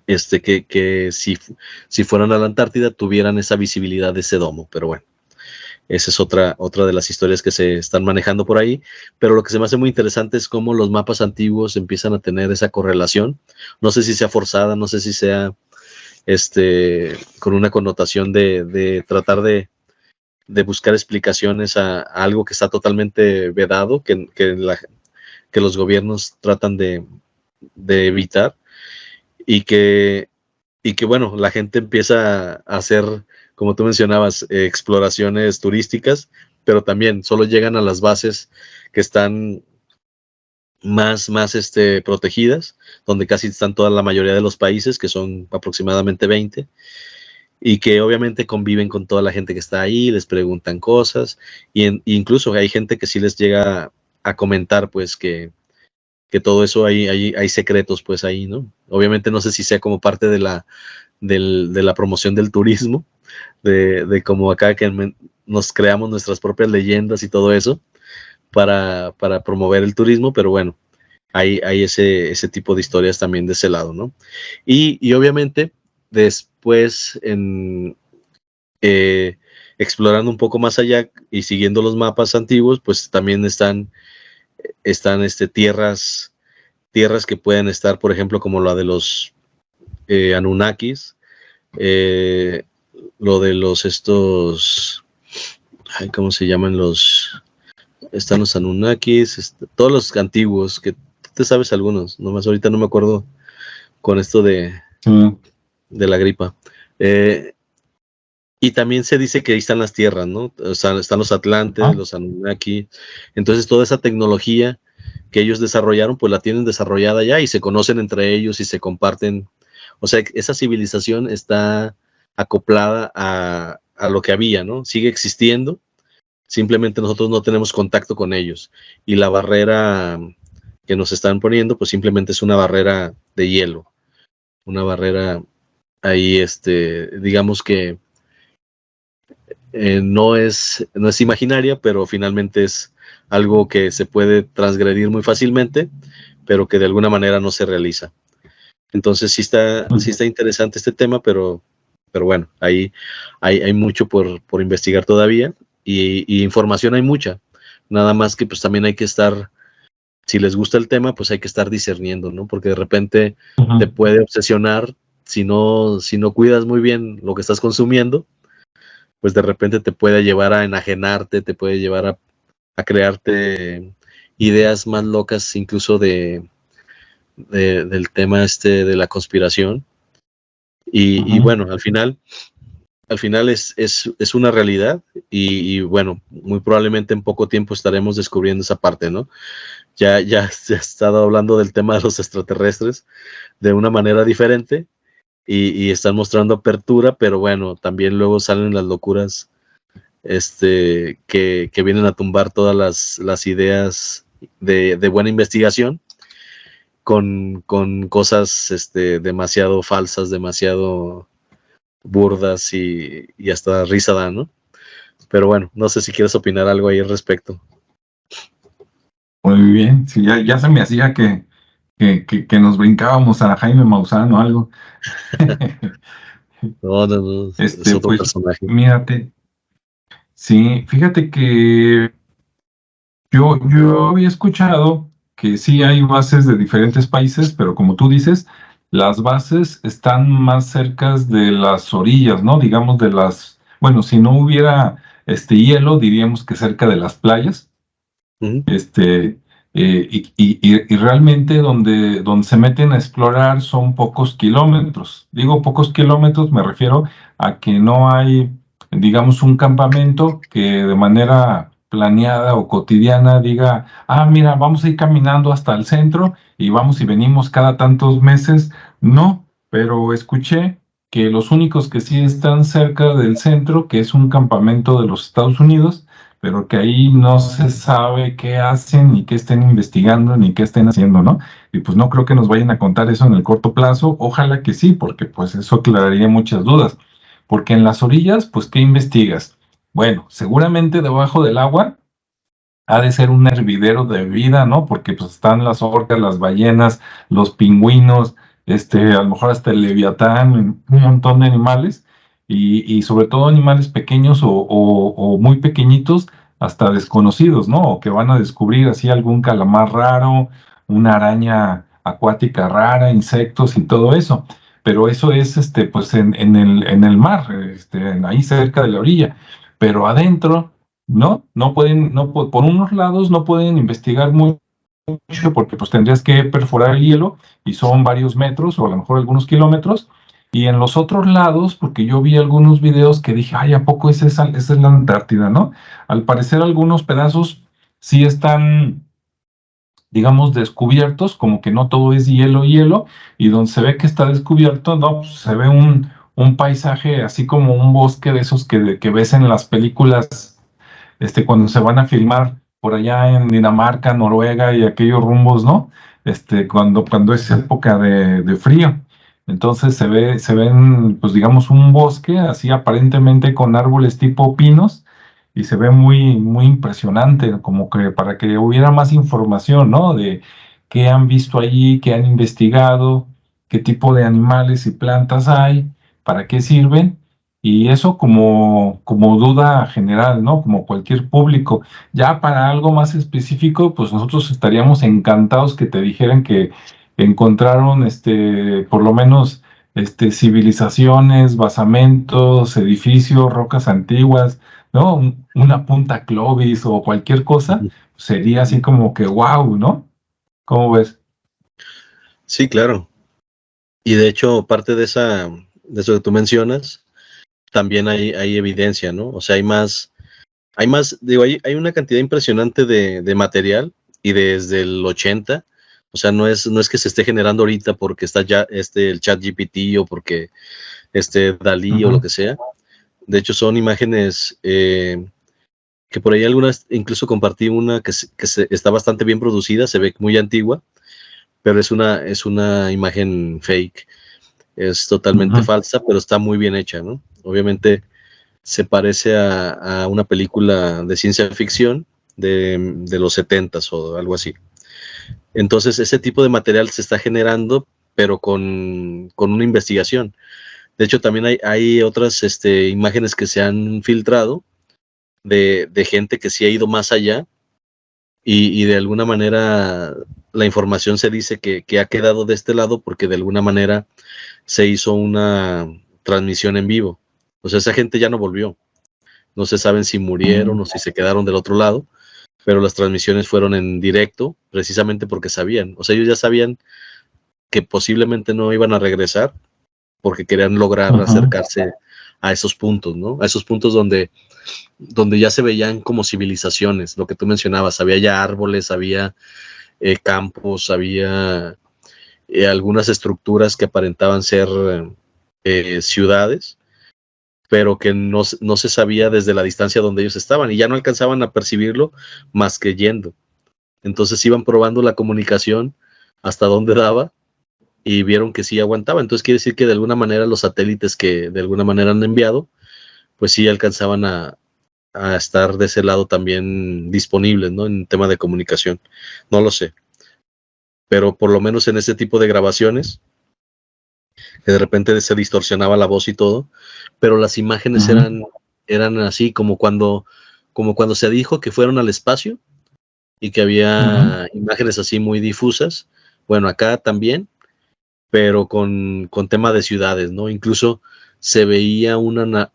[SPEAKER 2] que si fueran a la Antártida tuvieran esa visibilidad de ese domo, pero bueno, esa es otra de las historias que se están manejando por ahí, pero lo que se me hace muy interesante es cómo los mapas antiguos empiezan a tener esa correlación, no sé si sea forzada, no sé si sea con una connotación de tratar de buscar explicaciones a algo que está totalmente vedado, que los gobiernos tratan de evitar, y que bueno, la gente empieza a hacer, como tú mencionabas, exploraciones turísticas, pero también solo llegan a las bases que están más protegidas, donde casi están toda la mayoría de los países, que son aproximadamente 20, y que obviamente conviven con toda la gente que está ahí, les preguntan cosas, incluso hay gente que sí les llega a comentar, pues, que todo eso hay secretos, pues, ahí, ¿no? Obviamente no sé si sea como parte de la promoción del turismo, de como acá que nos creamos nuestras propias leyendas y todo eso para promover el turismo, pero bueno, hay ese tipo de historias también de ese lado, ¿no? Y obviamente después explorando un poco más allá y siguiendo los mapas antiguos, pues también están tierras que pueden estar, por ejemplo, como la de los Anunnakis, lo de ¿cómo se llaman están los Anunnakis, todos los antiguos, que tú te sabes algunos, nomás ahorita no me acuerdo con esto de la gripa. Y también se dice que ahí están las tierras, ¿no? O sea, están los Atlantes, los Anunnaki. Entonces, toda esa tecnología que ellos desarrollaron, pues la tienen desarrollada ya y se conocen entre ellos y se comparten. O sea, esa civilización está acoplada a lo que había, ¿no? Sigue existiendo, simplemente nosotros no tenemos contacto con ellos. Y la barrera que nos están poniendo, pues simplemente es una barrera de hielo. Una barrera ahí, digamos que no es imaginaria, pero finalmente es algo que se puede transgredir muy fácilmente, pero que de alguna manera no se realiza. Entonces sí está interesante este tema, pero bueno, ahí hay mucho por investigar todavía y información hay mucha. Nada más que pues también hay que estar, si les gusta el tema, pues hay que estar discerniendo, ¿no? Porque de repente te puede obsesionar si no cuidas muy bien lo que estás consumiendo, pues de repente te puede llevar a enajenarte, te puede llevar a crearte ideas más locas, incluso del tema de la conspiración. Y bueno, al final es una realidad y bueno, muy probablemente en poco tiempo estaremos descubriendo esa parte, ¿no? Ya se ha estado hablando del tema de los extraterrestres de una manera diferente y están mostrando apertura, pero bueno, también luego salen las locuras que vienen a tumbar todas las ideas de buena investigación con cosas demasiado falsas, demasiado burdas y hasta risa dan, ¿no? Pero bueno, no sé si quieres opinar algo ahí al respecto.
[SPEAKER 1] Muy bien, sí, ya se me hacía que nos brincábamos a Jaime Maussan o algo.
[SPEAKER 2] No, es otro
[SPEAKER 1] pues,
[SPEAKER 2] personaje.
[SPEAKER 1] Fíjate que yo había escuchado que sí hay bases de diferentes países, pero como tú dices, las bases están más cerca de las orillas, ¿no? Digamos bueno, si no hubiera hielo, diríamos que cerca de las playas. Y realmente donde se meten a explorar son pocos kilómetros. Digo pocos kilómetros, me refiero a que no hay, digamos, un campamento que de manera planeada o cotidiana diga, mira, vamos a ir caminando hasta el centro y vamos y venimos cada tantos meses. No, pero escuché que los únicos que sí están cerca del centro, que es un campamento de los Estados Unidos, pero que ahí no se sabe qué hacen, ni qué estén investigando, ni qué estén haciendo, ¿no? Y pues no creo que nos vayan a contar eso en el corto plazo. Ojalá que sí, porque pues eso aclararía muchas dudas. Porque en las orillas, pues, ¿qué investigas? Bueno, seguramente debajo del agua ha de ser un hervidero de vida, ¿no? Porque pues están las orcas, las ballenas, los pingüinos, a lo mejor hasta el leviatán, un montón de animales, y sobre todo animales pequeños o muy pequeñitos, hasta desconocidos, ¿no? O que van a descubrir así algún calamar raro, una araña acuática rara, insectos y todo eso. Pero eso es, pues en el mar, ahí cerca de la orilla. Pero adentro, no, no pueden, no, por unos lados no pueden investigar mucho porque pues tendrías que perforar el hielo y son varios metros o a lo mejor algunos kilómetros. Y en los otros lados, porque yo vi algunos videos que dije, ay, ¿a poco esa es la Antártida, no? Al parecer algunos pedazos sí están, digamos, descubiertos, como que no todo es hielo, hielo, y donde se ve que está descubierto, no, pues, se ve un paisaje así como un bosque de esos que ves en las películas cuando se van a filmar por allá en Dinamarca, Noruega y aquellos rumbos, ¿no? Cuando es época de frío. Entonces se ven, pues digamos, un bosque así aparentemente con árboles tipo pinos y se ve muy, muy impresionante, como que para que hubiera más información, ¿no? De qué han visto allí, qué han investigado, qué tipo de animales y plantas hay, para qué sirven y eso como duda general, ¿no? Como cualquier público. Ya para algo más específico, pues nosotros estaríamos encantados que te dijeran que encontraron, por lo menos, civilizaciones, basamentos, edificios, rocas antiguas, ¿no? Una punta Clovis o cualquier cosa, sería así como que wow, ¿no? ¿Cómo ves?
[SPEAKER 2] Sí, claro. Y de hecho, parte de eso que tú mencionas, también hay evidencia, ¿no? O sea, digo, hay una cantidad impresionante de material y desde el 80, o sea, no es que se esté generando ahorita porque está ya el chat GPT o porque Dalí o lo
[SPEAKER 1] Ujú,
[SPEAKER 2] que sea. De hecho, son imágenes que por ahí algunas, incluso compartí una está bastante bien producida, se ve muy antigua, pero es una imagen fake, es totalmente
[SPEAKER 1] ujú.
[SPEAKER 2] falsa, pero está muy bien hecha, ¿no? Obviamente se parece a una película de ciencia ficción de los 70s o algo así. Entonces, ese tipo de material se está generando, pero con una investigación. De hecho, también hay otras imágenes que se han filtrado de gente que sí ha ido más allá y de alguna manera la información se dice que ha quedado de este lado porque de alguna manera se hizo una transmisión en vivo. O sea, esa gente ya no volvió. No se saben si murieron o si se quedaron del otro lado, pero las transmisiones fueron en directo precisamente porque sabían. O sea, ellos ya sabían que posiblemente no iban a regresar porque querían lograr
[SPEAKER 1] Ujú.
[SPEAKER 2] acercarse a esos puntos, ¿no? A esos puntos donde ya se veían como civilizaciones, lo que tú mencionabas, había ya árboles, había campos, había algunas estructuras que aparentaban ser ciudades, pero que no se sabía desde la distancia donde ellos estaban y ya no alcanzaban a percibirlo más que yendo. Entonces iban probando la comunicación hasta dónde daba y vieron que sí aguantaba. Entonces quiere decir que de alguna manera los satélites que de alguna manera han enviado, pues sí alcanzaban a estar de ese lado también disponibles, ¿no? En tema de comunicación. No lo sé, pero por lo menos en ese tipo de grabaciones, que de repente se distorsionaba la voz y todo, pero las imágenes
[SPEAKER 1] Ujú.
[SPEAKER 2] eran así como cuando se dijo que fueron al espacio y que
[SPEAKER 1] Ujú.
[SPEAKER 2] había imágenes así muy difusas. Bueno, acá también, pero con tema de ciudades, ¿no? Incluso se veía una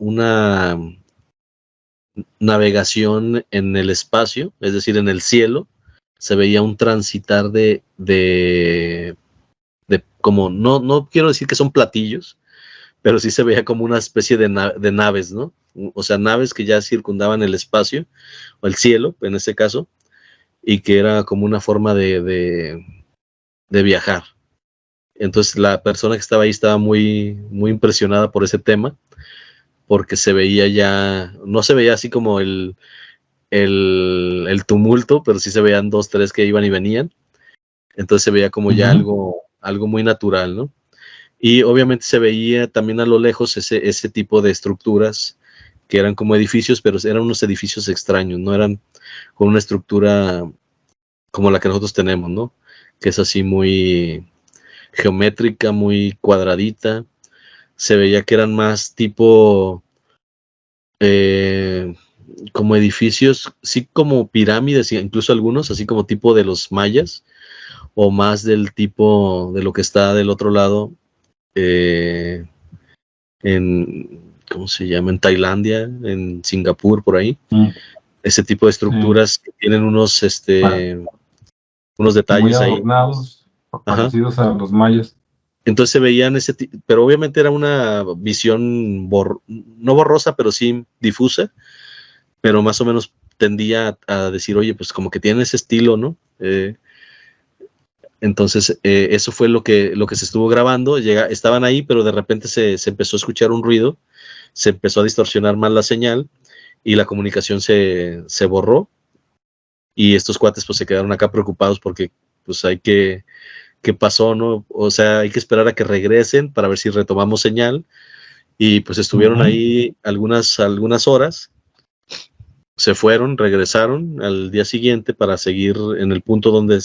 [SPEAKER 2] navegación en el espacio, es decir, en el cielo, se veía un transitar de como, no quiero decir que son platillos, pero sí se veía como una especie de naves, ¿no? O sea, naves que ya circundaban el espacio, o el cielo, en este caso, y que era como una forma de viajar. Entonces la persona que estaba ahí estaba muy, muy impresionada por ese tema, porque se veía ya, no se veía así como el tumulto, pero sí se veían 2, 3 que iban y venían. Entonces se veía como ya algo muy natural, ¿no? Y obviamente se veía también a lo lejos ese tipo de estructuras que eran como edificios, pero eran unos edificios extraños, no eran con una estructura como la que nosotros tenemos, ¿no? Que es así muy geométrica, muy cuadradita. Se veía que eran más tipo como edificios, sí, como pirámides, incluso algunos, así como tipo de los mayas, o más del tipo de lo que está del otro lado, ¿cómo se llama? En Tailandia, en Singapur, por ahí. Ese tipo de estructuras que tienen unos
[SPEAKER 1] muy
[SPEAKER 2] detalles ahí.
[SPEAKER 1] adornados, parecidos a los mayas.
[SPEAKER 2] Entonces se veían pero obviamente era una visión no borrosa, pero sí difusa, pero más o menos tendía a decir, oye, pues como que tiene ese estilo, ¿no? Entonces eso fue lo que se estuvo grabando. Estaban ahí, pero de repente se empezó a escuchar un ruido, se empezó a distorsionar más la señal y la comunicación se borró, y estos cuates pues se quedaron acá preocupados porque pues ¿qué pasó, no? O sea, hay que esperar a que regresen para ver si retomamos señal, y pues estuvieron ahí algunas horas, se fueron, regresaron al día siguiente para seguir en el punto donde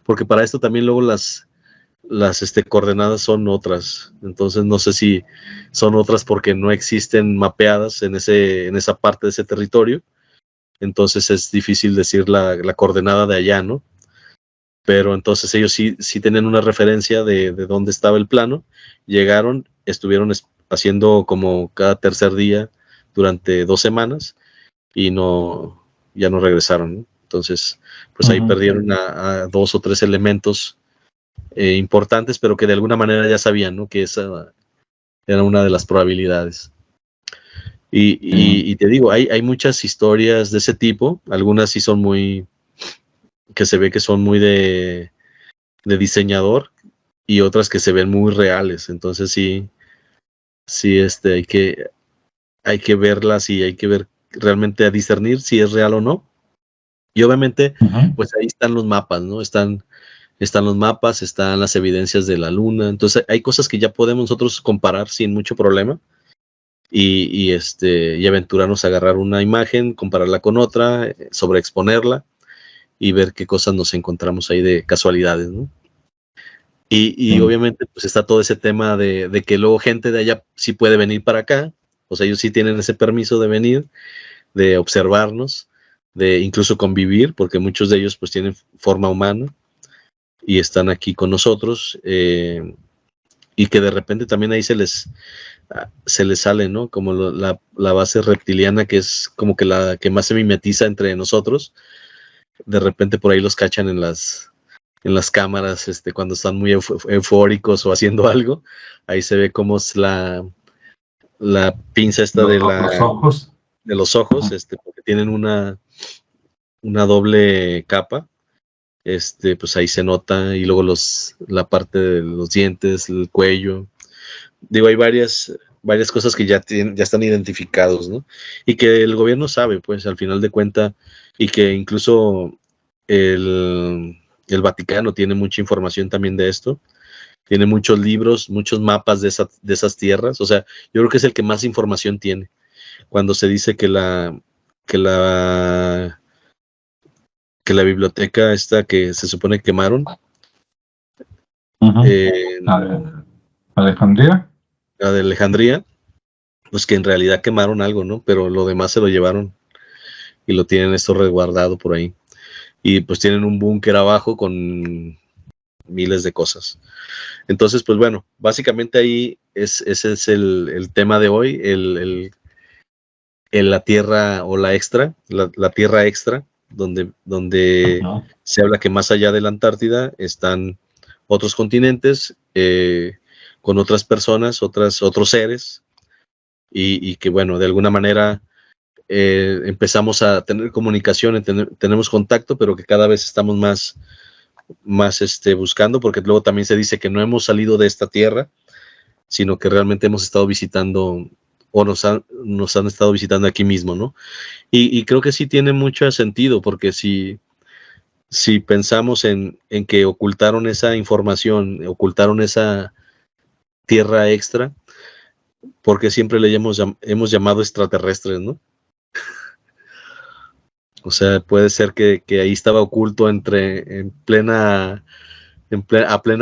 [SPEAKER 2] porque para esto también luego las coordenadas son otras, entonces no sé si son otras porque no existen mapeadas en esa parte de ese territorio, entonces es difícil decir la coordenada de allá, ¿no? Pero entonces ellos sí tenían una referencia de dónde estaba el plano, llegaron, estuvieron haciendo como cada tercer día durante 2 semanas y ya no regresaron, ¿no? Entonces, pues ahí perdieron a 2 o 3 elementos importantes, pero que de alguna manera ya sabían, ¿no? Que esa era una de las probabilidades. Y te digo, hay muchas historias de ese tipo, algunas sí son que se ve que son muy de diseñador, y otras que se ven muy reales, entonces sí hay que verlas y hay que ver realmente a discernir si es real o no. Y obviamente, pues ahí están los mapas, ¿no? Están los mapas, están las evidencias de la luna, entonces hay cosas que ya podemos nosotros comparar sin mucho problema, y aventurarnos a agarrar una imagen, compararla con otra, sobreexponerla y ver qué cosas nos encontramos ahí de casualidades, ¿no? Y obviamente pues está todo ese tema de que luego gente de allá sí puede venir para acá, o sea, ellos sí tienen ese permiso de venir, de observarnos, de incluso convivir, porque muchos de ellos pues tienen forma humana y están aquí con nosotros, y que de repente también ahí se les sale, ¿no? Como la base reptiliana, que es como que la que más se mimetiza entre nosotros, de repente por ahí los cachan en las cámaras, cuando están muy eufóricos o haciendo algo, ahí se ve cómo es la pinza esta
[SPEAKER 1] los ojos.
[SPEAKER 2] de los ojos, porque tienen una doble capa, pues ahí se nota, y luego la parte de los dientes, el cuello, digo, hay varias cosas que ya están identificados, ¿no? Y que el gobierno sabe, pues, al final de cuentas, y que incluso el Vaticano tiene mucha información también de esto, tiene muchos libros, muchos mapas de esas tierras, o sea, yo creo que es el que más información tiene. Cuando se dice que la biblioteca esta que se supone quemaron,
[SPEAKER 1] Alejandría.
[SPEAKER 2] La de Alejandría, pues que en realidad quemaron algo, ¿no? Pero lo demás se lo llevaron y lo tienen esto resguardado por ahí. Y pues tienen un búnker abajo con miles de cosas. Entonces, pues bueno, básicamente ahí ese es el tema de hoy, la tierra o la extra, la tierra extra, donde se habla que más allá de la Antártida están otros continentes, con otras personas, otros seres, y que bueno, de alguna manera empezamos a tener comunicación, tenemos contacto, pero que cada vez estamos más buscando, porque luego también se dice que no hemos salido de esta tierra, sino que realmente hemos estado visitando o nos han estado visitando aquí mismo, ¿no? Y creo que sí tiene mucho sentido, porque si pensamos en que ocultaron esa información, ocultaron esa tierra extra, porque siempre le hemos llamado extraterrestres, ¿no? O sea, puede ser que ahí estaba oculto a plena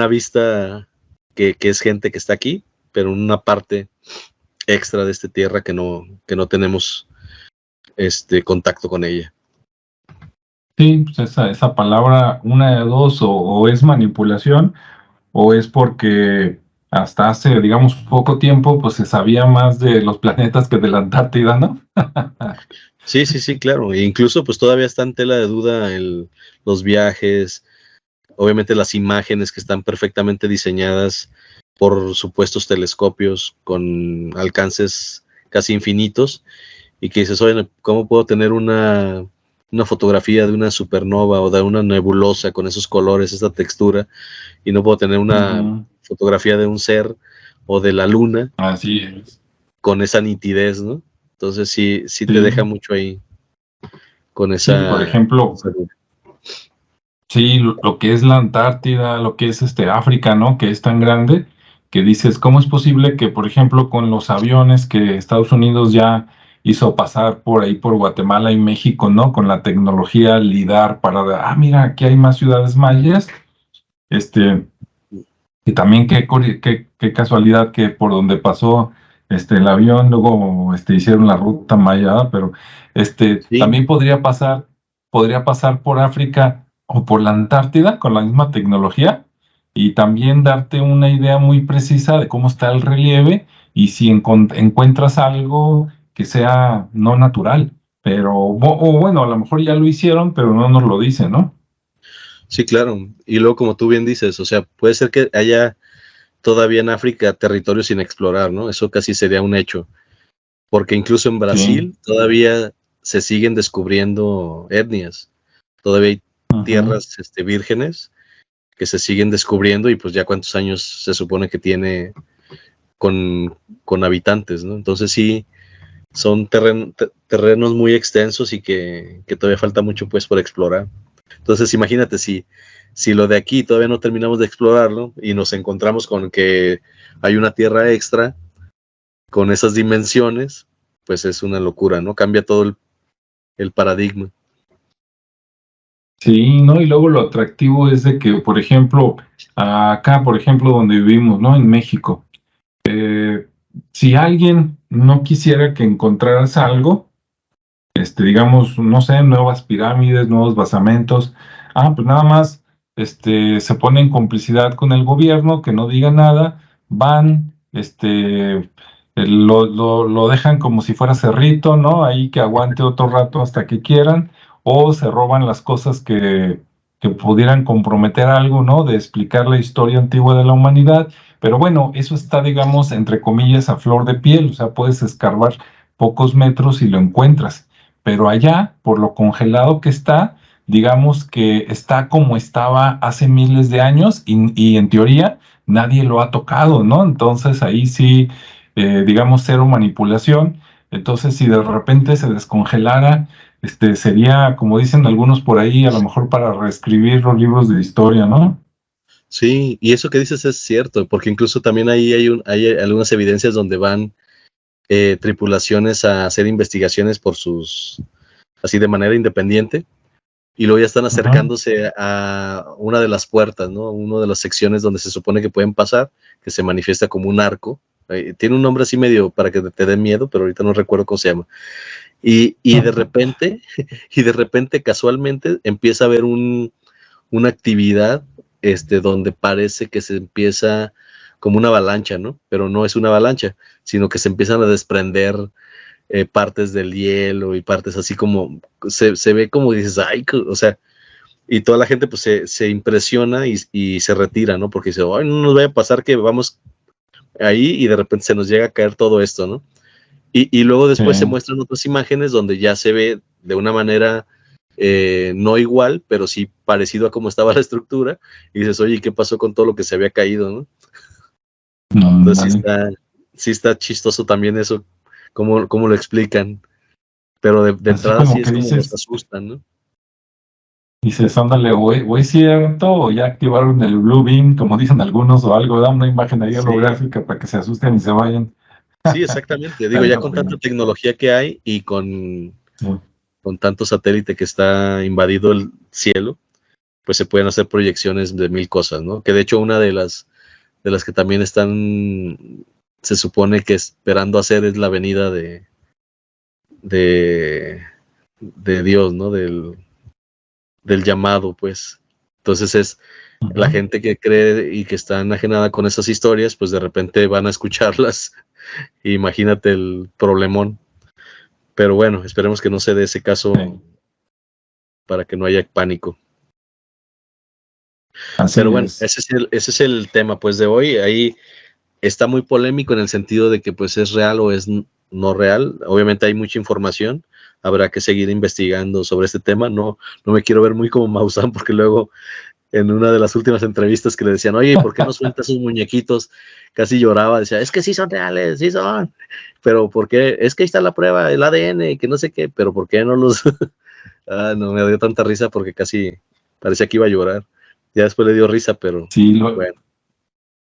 [SPEAKER 2] vista que es gente que está aquí, pero en una parte extra de esta tierra que no tenemos contacto con ella.
[SPEAKER 1] Sí, pues esa palabra, una de dos, o es manipulación, o es porque hasta hace, digamos, poco tiempo, pues se sabía más de los planetas que de la Antártida, ¿no?
[SPEAKER 2] Sí, claro. E incluso pues todavía está en tela de duda los viajes, obviamente las imágenes que están perfectamente diseñadas por supuestos telescopios con alcances casi infinitos, y que dices, oye, ¿cómo puedo tener una fotografía de una supernova o de una nebulosa con esos colores, esa textura, y no puedo tener una fotografía de un ser o de la luna?
[SPEAKER 1] Así es.
[SPEAKER 2] Con esa nitidez, ¿no? Entonces sí te deja mucho ahí con esa...
[SPEAKER 1] Sí, por ejemplo, sí, lo que es la Antártida, lo que es África, ¿no? Que es tan grande, que dices, ¿cómo es posible que, por ejemplo, con los aviones que Estados Unidos ya hizo pasar por ahí por Guatemala y México, ¿no? Con la tecnología LIDAR para, mira, aquí hay más ciudades mayas, y también qué casualidad que por donde pasó el avión, luego hicieron la ruta maya, pero
[SPEAKER 2] Sí,
[SPEAKER 1] también podría pasar por África o por la Antártida con la misma tecnología, y también darte una idea muy precisa de cómo está el relieve y si encuentras algo que sea no natural. Pero, o bueno, a lo mejor ya lo hicieron, pero no nos lo dicen, ¿no?
[SPEAKER 2] sí, claro. Y luego, como tú bien dices, o sea, puede ser que haya todavía en África territorios sin explorar, ¿no? Eso casi sería un hecho. Porque incluso en
[SPEAKER 1] Sí.
[SPEAKER 2] Brasil todavía se siguen descubriendo etnias. Todavía hay
[SPEAKER 1] Ujú.
[SPEAKER 2] tierras vírgenes que se siguen descubriendo, y pues ya cuántos años se supone que tiene con habitantes, ¿no? Entonces sí, son terrenos muy extensos y que todavía falta mucho pues por explorar. Entonces imagínate, si lo de aquí todavía no terminamos de explorarlo y nos encontramos con que hay una tierra extra con esas dimensiones, pues es una locura, ¿no? Cambia todo el paradigma.
[SPEAKER 1] Sí, ¿no? Y luego lo atractivo es de que, por ejemplo, acá, por ejemplo, donde vivimos, ¿no? En México, si alguien no quisiera que encontraras algo, digamos, no sé, nuevas pirámides, nuevos basamentos, pues nada más, se pone en complicidad con el gobierno, que no diga nada, van, lo dejan como si fuera cerrito, ¿no? Ahí que aguante otro rato hasta que quieran, o se roban las cosas que pudieran comprometer algo, ¿no? De explicar la historia antigua de la humanidad. Pero bueno, eso está, digamos, entre comillas, a flor de piel, o sea, puedes escarbar pocos metros y lo encuentras, pero allá, por lo congelado que está, digamos que está como estaba hace miles de años, y en teoría nadie lo ha tocado, ¿no? Entonces ahí sí, digamos, cero manipulación. Entonces, si de repente se descongelara, sería, como dicen algunos por ahí, a lo mejor para reescribir los libros de historia, ¿no?
[SPEAKER 2] Sí, y eso que dices es cierto, porque incluso también ahí hay algunas evidencias donde van tripulaciones a hacer investigaciones así de manera independiente, y luego ya están
[SPEAKER 1] Ajá.
[SPEAKER 2] acercándose a una de las puertas, ¿no? Una de las secciones donde se supone que pueden pasar, que se manifiesta como un arco. Tiene un nombre así medio para que te dé miedo, pero ahorita no recuerdo cómo se llama. Y de repente, casualmente, empieza a haber una actividad donde parece que se empieza como una avalancha, ¿no? Pero no es una avalancha, sino que se empiezan a desprender partes del hielo y partes así como, se ve como dices, ay, o sea, y toda la gente pues se impresiona y se retira, ¿no? Porque dice, ay, no nos vaya a pasar que vamos ahí y de repente se nos llega a caer todo esto, ¿no? Y luego
[SPEAKER 1] Sí,
[SPEAKER 2] después se muestran otras imágenes donde ya se ve de una manera no igual, pero sí parecido a cómo estaba la estructura, y dices, oye, ¿qué pasó con todo lo que se había caído, no?
[SPEAKER 1] no,
[SPEAKER 2] Entonces
[SPEAKER 1] vale.
[SPEAKER 2] sí está chistoso también eso, cómo lo explican. Pero de
[SPEAKER 1] Así
[SPEAKER 2] entrada
[SPEAKER 1] como
[SPEAKER 2] sí es
[SPEAKER 1] que
[SPEAKER 2] como nos
[SPEAKER 1] dices,
[SPEAKER 2] asustan, ¿no?
[SPEAKER 1] ándale, o es cierto, o ya activaron el Blue Beam, como dicen algunos, o algo, da una imagen ahí
[SPEAKER 2] Sí,
[SPEAKER 1] holográfica para que se asusten y se vayan.
[SPEAKER 2] sí, exactamente. Digo, ya
[SPEAKER 1] Pero
[SPEAKER 2] con tanta
[SPEAKER 1] bueno,
[SPEAKER 2] tecnología que hay y con
[SPEAKER 1] sí.
[SPEAKER 2] tanto satélite que está invadido el cielo, pues se pueden hacer proyecciones de mil cosas, ¿no? Que de hecho una de las que también están, se supone que esperando hacer es la venida de, de Dios, ¿no? Del llamado, pues. Entonces es la
[SPEAKER 1] Ujú.
[SPEAKER 2] gente que cree y que está enajenada con esas historias, pues de repente van a escucharlas. Imagínate el problemón. Pero bueno, esperemos que no se dé ese caso
[SPEAKER 1] Sí,
[SPEAKER 2] para que no haya pánico. Pero
[SPEAKER 1] así
[SPEAKER 2] bueno,
[SPEAKER 1] es.
[SPEAKER 2] ese es el tema pues de hoy. Ahí está muy polémico en el sentido de que pues es real o es no real. Obviamente hay mucha información. Habrá que seguir investigando sobre este tema. No me quiero ver muy como Maussan porque luego en una de las últimas entrevistas que le decían, oye, ¿por qué no sueltas esos muñequitos? Casi lloraba, decía, es que sí son reales, sí son. Pero ¿por qué? Es que ahí está la prueba, el ADN, que no sé qué, pero ¿por qué no los...? No me dio tanta risa porque casi parecía que iba a llorar. Ya después le dio risa, pero
[SPEAKER 1] Sí,
[SPEAKER 2] bueno.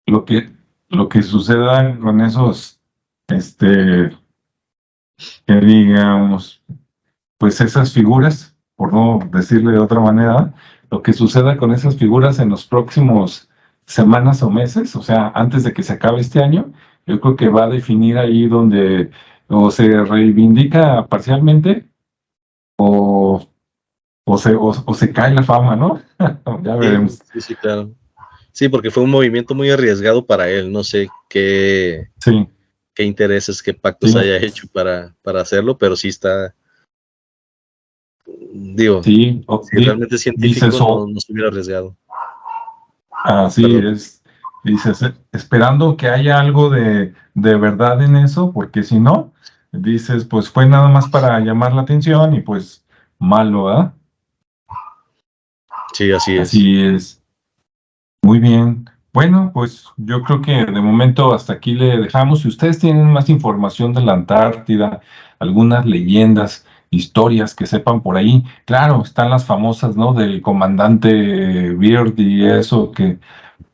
[SPEAKER 1] lo que, lo que suceda con esos, este, que digamos, pues esas figuras, por no decirle de otra manera, lo que suceda con esas figuras en los próximos semanas o meses, o sea, antes de que se acabe este año, yo creo que va a definir ahí donde o se reivindica parcialmente o, o se cae la fama, ¿no? Ya
[SPEAKER 2] Sí,
[SPEAKER 1] veremos.
[SPEAKER 2] sí, sí, claro. Sí, porque fue un movimiento muy arriesgado para él. No sé
[SPEAKER 1] Sí,
[SPEAKER 2] qué intereses, qué pactos
[SPEAKER 1] sí,
[SPEAKER 2] haya hecho para hacerlo, pero sí está, digo,
[SPEAKER 1] sí,
[SPEAKER 2] si realmente es
[SPEAKER 1] dices,
[SPEAKER 2] científico, no se hubiera arriesgado.
[SPEAKER 1] así
[SPEAKER 2] Perdón.
[SPEAKER 1] es. Dices, esperando que haya algo de verdad en eso, porque si no, dices, pues fue nada más para llamar la atención y pues malo, ¿verdad?
[SPEAKER 2] Sí, así es.
[SPEAKER 1] Así es. Muy bien. Bueno, pues yo creo que de momento hasta aquí le dejamos. Si ustedes tienen más información de la Antártida, algunas leyendas, historias que sepan por ahí, claro, están las famosas, ¿no? Del comandante Beard y eso que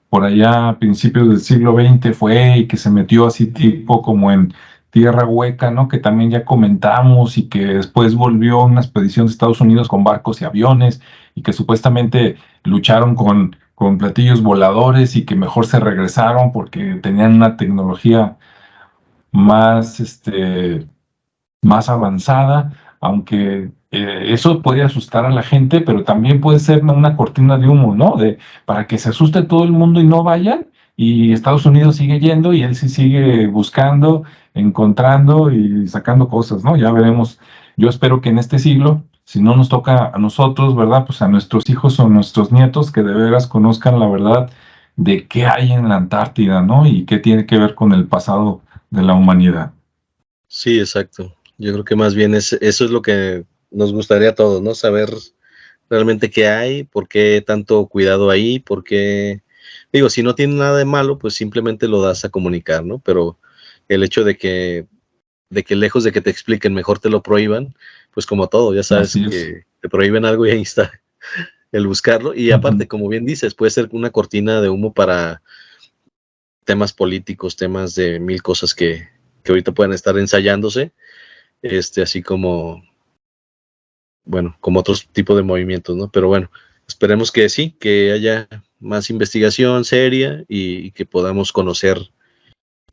[SPEAKER 1] por allá a principios del siglo XX fue y que se metió así tipo como en tierra hueca, ¿no? Que también ya comentamos y que después volvió a una expedición de Estados Unidos con barcos y aviones y que supuestamente lucharon con platillos voladores y que mejor se regresaron porque tenían una tecnología más, más avanzada, aunque eso puede asustar a la gente, pero también puede ser una cortina de humo, ¿no? Para que se asuste todo el mundo y no vayan, y Estados Unidos sigue yendo y él sí sigue buscando, encontrando y sacando cosas, ¿no? Ya veremos. Yo espero que en este siglo, si no nos toca a nosotros, ¿verdad? Pues a nuestros hijos o nuestros nietos que de veras conozcan la verdad de qué hay en la Antártida, ¿no? Y qué tiene que ver con el pasado de la humanidad.
[SPEAKER 2] Sí, exacto. Yo creo que más bien eso es lo que nos gustaría a todos, ¿no? Saber realmente qué hay, por qué tanto cuidado ahí, por qué, digo, si no tiene nada de malo, pues simplemente lo das a comunicar, ¿no? Pero el hecho de que lejos de que te expliquen, mejor te lo prohíban, pues como todo, ya sabes
[SPEAKER 1] Así es.
[SPEAKER 2] que te prohíben algo y ahí está el buscarlo. Y aparte,
[SPEAKER 1] Ujú.
[SPEAKER 2] como bien dices, puede ser una cortina de humo para temas políticos, temas de mil cosas que ahorita puedan estar ensayándose, así como, bueno, como otros tipos de movimientos, ¿no? Pero bueno, esperemos que sí, que haya más investigación seria y que podamos conocer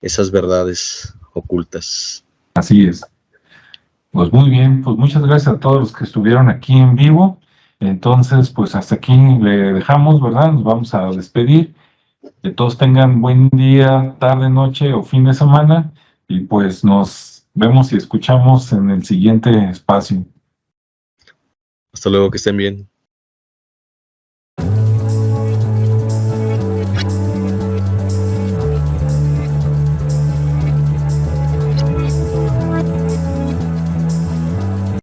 [SPEAKER 2] esas verdades ocultas.
[SPEAKER 1] Así es. Pues muy bien, pues muchas gracias a todos los que estuvieron aquí en vivo. Entonces, pues hasta aquí le dejamos, ¿verdad? Nos vamos a despedir. Que todos tengan buen día, tarde, noche o fin de semana. Y pues nos vemos y escuchamos en el siguiente espacio.
[SPEAKER 2] Hasta luego, que estén bien.